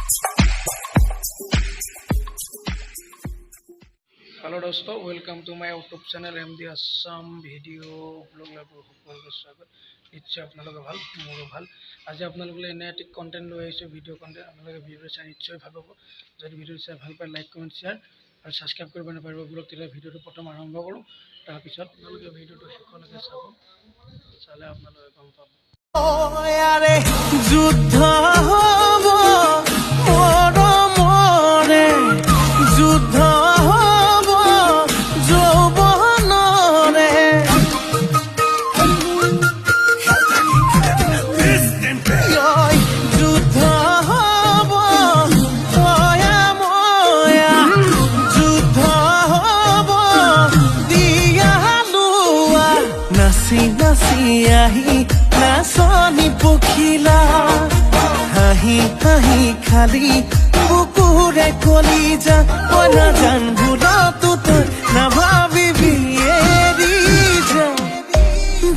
Hello दोस्तों, welcome to my YouTube channel MD Assam video' blog লাইভৰ সকলোকে স্বাগত। নিশ্চয় আপোনালোকে ভাল, মোৰো ভাল। আজি আপোনালোকলৈ এনে এটি কণ্টেণ্ট লৈ আহিছোঁ, ভিডিঅ' কণ্টেণ্ট। আপোনালোকে ভিডিঅ'টো চাই নিশ্চয় ভাল পাব। যদি ভিডিঅ'টো চাই ভাল পায়, লাইক কমেণ্ট শ্বেয়াৰ আৰু ছাবস্ক্ৰাইব কৰিব নাপাৰিব ব্লগ। তেতিয়া ভিডিঅ'টো প্ৰথম আৰম্ভ কৰোঁ, তাৰপিছত আপোনালোকে ভিডিঅ'টো শেষলৈকে চাব। চালে আপোনালোকে গম পাব। যুদ্ধ হ'ব মৰমৰে, যুদ্ধ হ'ব যৌৱনৰে, যুদ্ধ হ'ব তয়া ময়া, যুদ্ধ হ'ব দিয়া লোৱা, নাচি নাচি আহি নাচনি পখিলা, হাঁহি হাঁহি খালি বুকুৰে কলিজা, মই নাজান ভুলতো তই নাভাবিবি এৰি যা,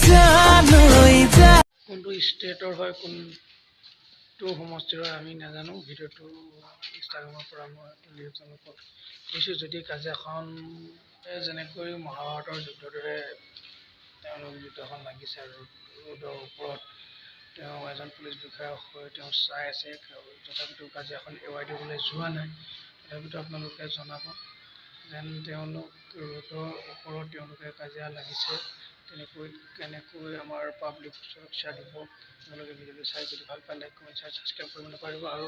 জানৈ যা। কোনটো ষ্টেটৰ হয়, কোনটো সমষ্টিৰ হয় আমি নাজানো। ভিডিঅ'টো ইনষ্টাগ্ৰামৰ পৰা মই তুলি আপোনালোকক দিছোঁ। যদি কাজিয়াখন যেনেকৈ মহাভাৰতৰ যুদ্ধৰ দৰে তেওঁলোক যুদ্ধখন লাগিছে আৰু ৰোডৰ ওপৰত তেওঁ এজন পুলিচ বিষয়া হৈ তেওঁ চাই আছে, তথাপিতো কাজিয়াখন এৰুৱাই দিবলৈ যোৱা নাই। তথাপিতো আপোনালোকে জনাব যেন তেওঁলোক ৰোডৰ ওপৰত তেওঁলোকে কাজিয়া লাগিছে, কেনেকৈ আমাৰ পাব্লিক সুৰক্ষা দিব। আপোনালোকে ভিডিঅ'টো চাই যদি ভাল পায়, লাইক কমেণ্ট শ্বেয়াৰ ছাবস্ক্ৰাইব কৰিব নাপাৰিব। আৰু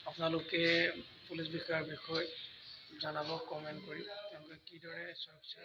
আপোনালোকে পুলিচ বিষয়াৰ বিষয়ে জনাব কমেণ্ট কৰি, তেওঁলোকে কিদৰে সুৰক্ষা